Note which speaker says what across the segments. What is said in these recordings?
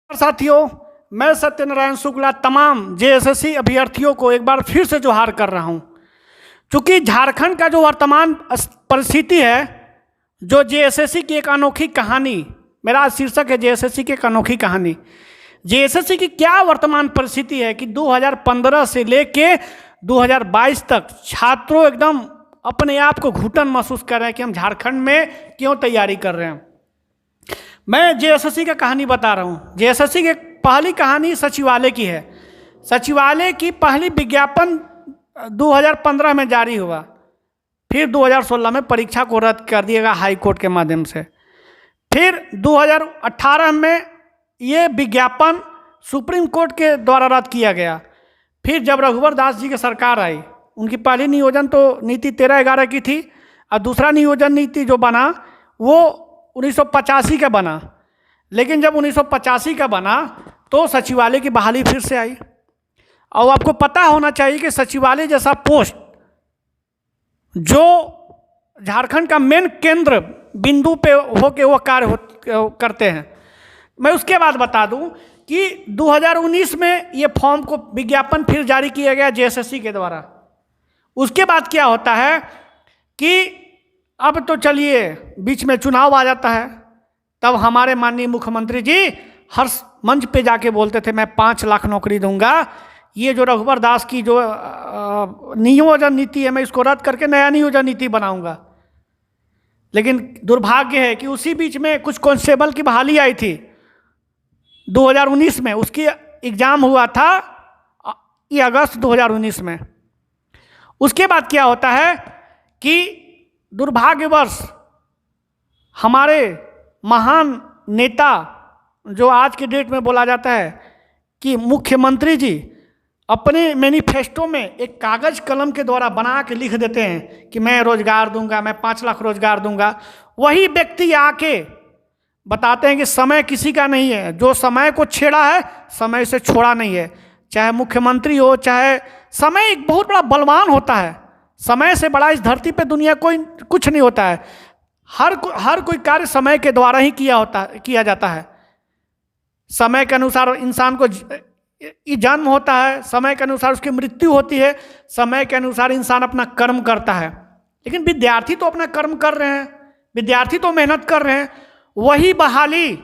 Speaker 1: साथियों, मैं सत्यनारायण शुक्ला तमाम जेएसएससी अभ्यर्थियों को एक बार फिर से जोहार कर रहा हूं। क्योंकि झारखंड का जो वर्तमान परिस्थिति है, जो जेएसएससी की एक अनोखी कहानी, मेरा शीर्षक है जेएसएससी की एक अनोखी कहानी। जेएसएससी की क्या वर्तमान परिस्थिति है कि 2015 से लेके 2022 तक छात्रों एकदम अपने आप को घुटन महसूस कर रहे हैं कि हम झारखंड में क्यों तैयारी कर रहे हैं। मैं जेएसएससी का कहानी बता रहा हूँ। जेएसएससी की पहली कहानी सचिवालय की है। सचिवालय की पहली विज्ञापन 2015 में जारी हुआ, फिर 2016 में परीक्षा को रद्द कर दिया गया हाई कोर्ट के माध्यम से। फिर 2018 में ये विज्ञापन सुप्रीम कोर्ट के द्वारा रद्द किया गया। फिर जब रघुवर दास जी की सरकार आई, उनकी पहली नियोजन तो नीति 13/11 की थी, और दूसरा नियोजन नीति जो बना वो 1985 का बना। लेकिन जब 1985 का बना तो सचिवालय की बहाली फिर से आई। और आपको पता होना चाहिए कि सचिवालय जैसा पोस्ट जो झारखंड का मेन केंद्र बिंदु पे होके वो कार्य करते हैं। मैं उसके बाद बता दूं कि 2019 में ये फॉर्म को विज्ञापन फिर जारी किया गया जेएसएससी के द्वारा। उसके बाद क्या होता है कि अब तो चलिए बीच में चुनाव आ जाता है, तब हमारे माननीय मुख्यमंत्री जी हर मंच पे जाके बोलते थे मैं 5 लाख नौकरी दूंगा। ये जो रघुवर दास की जो नियोजन नीति है, मैं इसको रद्द करके नया नियोजन नीति बनाऊंगा। लेकिन दुर्भाग्य है कि उसी बीच में कुछ कांस्टेबल की बहाली आई थी 2019 में। उसकी एग्जाम हुआ था ये अगस्त 2019 में। उसके बाद क्या होता है कि दुर्भाग्यवश हमारे महान नेता, जो आज के डेट में बोला जाता है कि मुख्यमंत्री जी अपने मैनिफेस्टो में एक कागज कलम के द्वारा बना के लिख देते हैं कि मैं रोजगार दूंगा, मैं 5 लाख रोजगार दूंगा। वही व्यक्ति आके बताते हैं कि समय किसी का नहीं है, जो समय को छेड़ा है समय से छोड़ा नहीं है। चाहे मुख्यमंत्री हो, चाहे समय एक बहुत बड़ा बलवान होता है। समय से बड़ा इस धरती पे दुनिया कोई कुछ नहीं होता है। हर कोई कार्य समय के द्वारा ही किया जाता है। समय के अनुसार इंसान को जन्म होता है, समय के अनुसार उसकी मृत्यु होती है, समय के अनुसार इंसान अपना कर्म करता है। लेकिन विद्यार्थी तो अपना कर्म कर रहे हैं, विद्यार्थी तो मेहनत कर रहे हैं। वही बहाली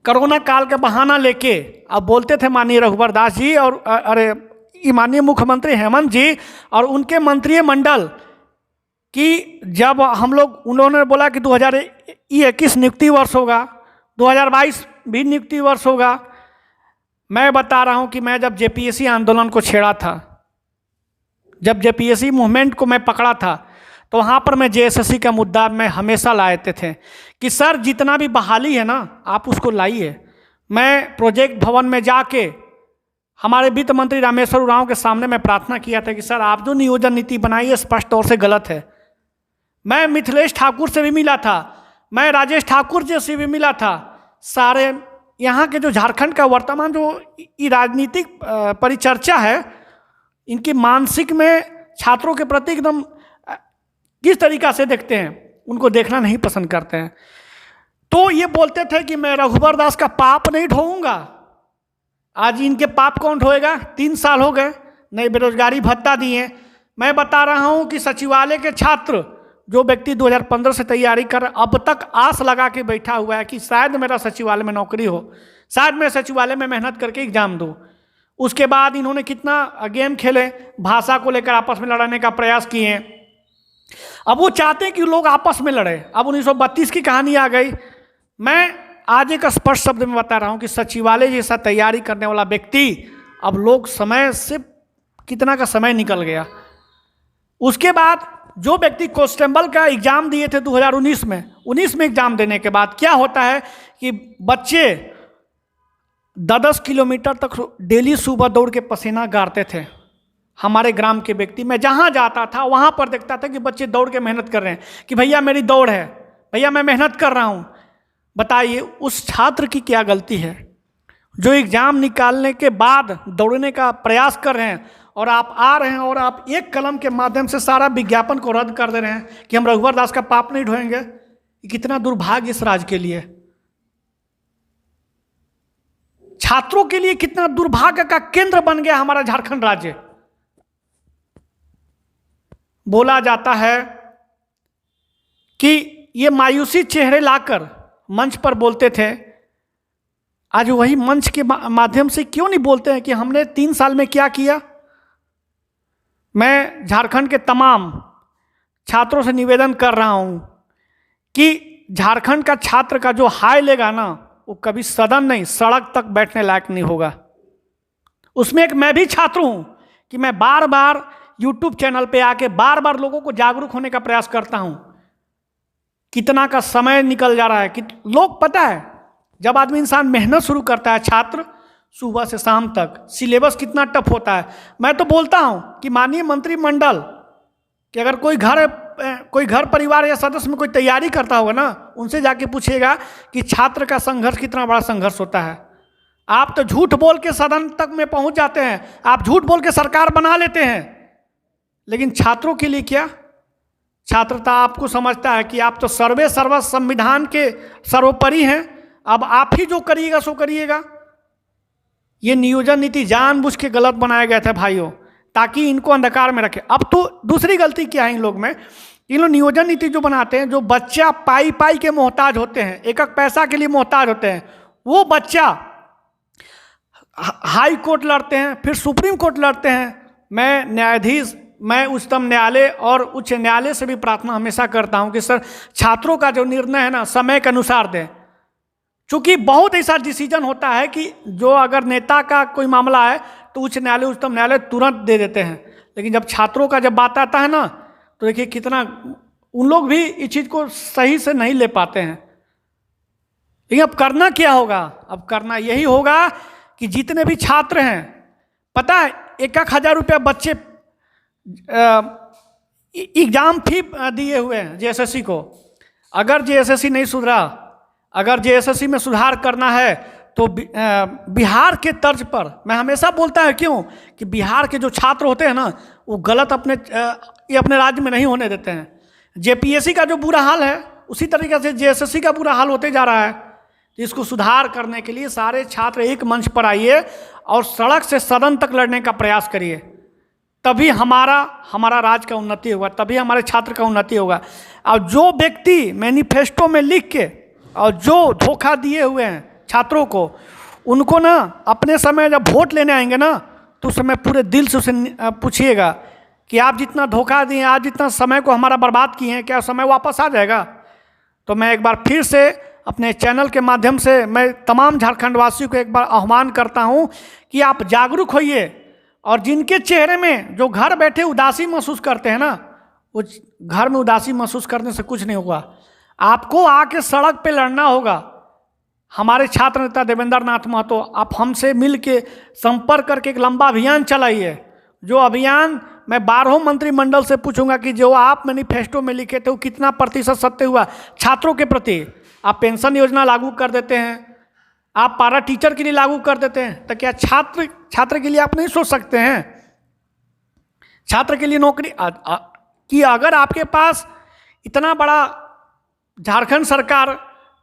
Speaker 1: कोरोना काल का बहाना लेके अब बोलते थे माननीय रघुवर दास जी और माननीय मुख्यमंत्री हेमंत जी और उनके मंत्रिय मंडल कि जब हम लोग, उन्होंने बोला कि 2021 नियुक्ति वर्ष होगा, 2022 भी नियुक्ति वर्ष होगा। मैं बता रहा हूं कि मैं जब जेपीएससी आंदोलन को छेड़ा था, जब जेपीएससी मूवमेंट को मैं पकड़ा था, तो वहाँ पर मैं जेएसएससी का मुद्दा मैं हमेशा लाते थे कि सर जितना भी बहाली है ना, आप उसको लाइए। मैं प्रोजेक्ट भवन में जाके हमारे वित्त मंत्री रामेश्वर उरांव के सामने मैं प्रार्थना किया था कि सर आप जो नियोजन नीति बनाई है स्पष्ट तौर से गलत है। मैं मिथिलेश ठाकुर से भी मिला था, मैं राजेश ठाकुर जी से भी मिला था। सारे यहाँ के जो झारखंड का वर्तमान जो राजनीतिक परिचर्चा है, इनकी मानसिक में छात्रों के प्रति एकदम किस तरीका से देखते हैं, उनको देखना नहीं पसंद करते हैं। तो ये बोलते थे कि मैं रघुवर दास का पाप नहीं ढोऊंगा। आज इनके पाप कौन ढोएगा? 3 साल हो गए, नए बेरोजगारी भत्ता दिए। मैं बता रहा हूं कि सचिवालय के छात्र, जो व्यक्ति 2015 से तैयारी कर अब तक आस लगा के बैठा हुआ है कि शायद मेरा सचिवालय में नौकरी हो, शायद मैं सचिवालय में मेहनत करके एग्जाम दूं। उसके बाद इन्होंने कितना गेम खेले, भाषा को लेकर आपस में लड़ने का प्रयास किए। अब वो चाहते हैं कि लोग आपस में लड़े। अब 1932 की कहानी आ गई। मैं आज एक स्पष्ट शब्द में बता रहा हूं कि सचिवालय जैसा तैयारी करने वाला व्यक्ति, अब लोग समय से कितना का समय निकल गया। उसके बाद जो व्यक्ति कांस्टेबल का एग्जाम दिए थे 2019 में, 19 में एग्जाम देने के बाद क्या होता है कि बच्चे 10-10 किलोमीटर तक डेली सुबह दौड़ के पसीना गाड़ते थे। हमारे ग्राम के व्यक्ति, मैं जहाँ जाता था वहाँ पर देखता था कि बच्चे दौड़ के मेहनत कर रहे हैं कि भैया मेरी दौड़ है, भैया मैं मेहनत कर रहा हूँ। बताइए उस छात्र की क्या गलती है जो एग्जाम निकालने के बाद दौड़ने का प्रयास कर रहे हैं, और आप आ रहे हैं और आप एक कलम के माध्यम से सारा विज्ञापन को रद्द कर दे रहे हैं कि हम रघुवर दास का पाप नहीं ढोएंगे। कितना दुर्भाग्य इस राज्य के लिए। छात्रों के लिए कितना दुर्भाग्य का केंद्र बन गया हमारा झारखंड राज्य। बोला जाता है कि ये मायूसी चेहरे लाकर मंच पर बोलते थे, आज वही मंच के माध्यम से क्यों नहीं बोलते हैं कि हमने 3 साल में क्या किया। मैं झारखंड के तमाम छात्रों से निवेदन कर रहा हूं कि झारखंड का छात्र का जो हाय लेगा ना, वो कभी सदन नहीं सड़क तक बैठने लायक नहीं होगा। उसमें एक मैं भी छात्र हूं कि मैं बार बार यूट्यूब चैनल पे आके बार बार लोगों को जागरूक होने का प्रयास करता हूं। कितना का समय निकल जा रहा है कि लोग, पता है जब आदमी इंसान मेहनत शुरू करता है, छात्र सुबह से शाम तक, सिलेबस कितना टफ होता है। मैं तो बोलता हूं कि माननीय मंत्रिमंडल कि अगर कोई घर परिवार या सदस्य में कोई तैयारी करता होगा ना, उनसे जाके पूछिएगा कि छात्र का संघर्ष कितना बड़ा संघर्ष होता है। आप तो झूठ बोल के सदन तक में पहुंच जाते हैं, आप झूठ बोल के सरकार बना लेते हैं, लेकिन छात्रों के लिए क्या? छात्रता आपको समझता है कि आप तो सर्वे सर्व संविधान के सर्वोपरि हैं, अब आप ही जो करिएगा सो करिएगा। ये नियोजन नीति जानबूझ के गलत बनाया गया था भाइयों, ताकि इनको अंधकार में रखे। अब तो दूसरी गलती क्या है इन लोग में, इन लोग नियोजन नीति जो बनाते हैं, जो बच्चा पाई पाई के मोहताज होते हैं, एक एक पैसा के लिए मोहताज होते हैं, वो बच्चा हाई कोर्ट लड़ते हैं, फिर सुप्रीम कोर्ट लड़ते हैं। मैं उच्चतम न्यायालय और उच्च न्यायालय से भी प्रार्थना हमेशा करता हूं कि सर छात्रों का जो निर्णय है ना, समय के अनुसार दें। चूंकि बहुत ऐसा डिसीजन होता है कि जो अगर नेता का कोई मामला है तो उच्च न्यायालय उच्चतम न्यायालय तुरंत दे देते हैं, लेकिन जब छात्रों का जब बात आता है ना, तो देखिए कितना उन लोग भी इस चीज़ को सही से नहीं ले पाते हैं। लेकिन अब करना क्या होगा? अब करना यही होगा कि जितने भी छात्र हैं, पता है 1,000 रुपया बच्चे एग्जाम फी दिए हुए हैं जेएसएससी को। अगर जेएसएससी नहीं सुधरा, अगर जेएसएससी में सुधार करना है तो बिहार के तर्ज पर, मैं हमेशा बोलता है क्यों कि बिहार के जो छात्र होते हैं ना, वो गलत अपने राज्य में नहीं होने देते हैं। जेपीएससी का जो बुरा हाल है, उसी तरीके से जेएसएससी का बुरा हाल होते जा रहा है। तो इसको सुधार करने के लिए सारे छात्र एक मंच पर आइए और सड़क से सदन तक लड़ने का प्रयास करिए, तभी हमारा राज्य का उन्नति होगा, तभी हमारे छात्र का उन्नति होगा। और जो व्यक्ति मैनिफेस्टो में लिख के और जो धोखा दिए हुए हैं छात्रों को, उनको ना अपने समय जब वोट लेने आएंगे ना, तो उस समय पूरे दिल से उसे पूछिएगा कि आप जितना धोखा दिए, आप जितना समय को हमारा बर्बाद किए हैं, क्या समय वापस आ जाएगा? तो मैं एक बार फिर से अपने चैनल के माध्यम से मैं तमाम झारखंड वासियों को एक बार आह्वान करता हूं कि आप जागरूक होइए, और जिनके चेहरे में जो घर बैठे उदासी महसूस करते हैं ना, वो घर में उदासी महसूस करने से कुछ नहीं होगा। आपको आके सड़क पे लड़ना होगा। हमारे छात्र नेता देवेंद्र नाथ महतो, आप हमसे मिल के संपर्क करके एक लंबा अभियान चलाइए। जो अभियान मैं 12 मंत्रिमंडल से पूछूंगा कि जो आप मैनिफेस्टो में लिखे थे वो कितना प्रतिशत सत्य हुआ छात्रों के प्रति। आप पेंशन योजना लागू कर देते हैं, आप पारा टीचर के लिए लागू कर देते हैं, तो क्या छात्र के लिए आप नहीं सोच सकते हैं? छात्र के लिए नौकरी कि अगर आपके पास इतना बड़ा झारखंड सरकार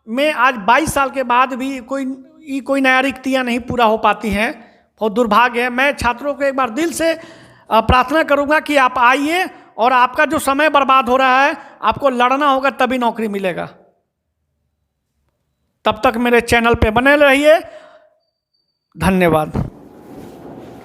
Speaker 1: में आज 22 साल के बाद भी कोई नया रिक्तियाँ नहीं पूरा हो पाती हैं, बहुत दुर्भाग्य है। मैं छात्रों को एक बार दिल से प्रार्थना करूंगा कि आप आइए, और आपका जो समय बर्बाद हो रहा है, आपको लड़ना होगा तभी नौकरी मिलेगा। तब तक मेरे चैनल पे बने रहिए। धन्यवाद।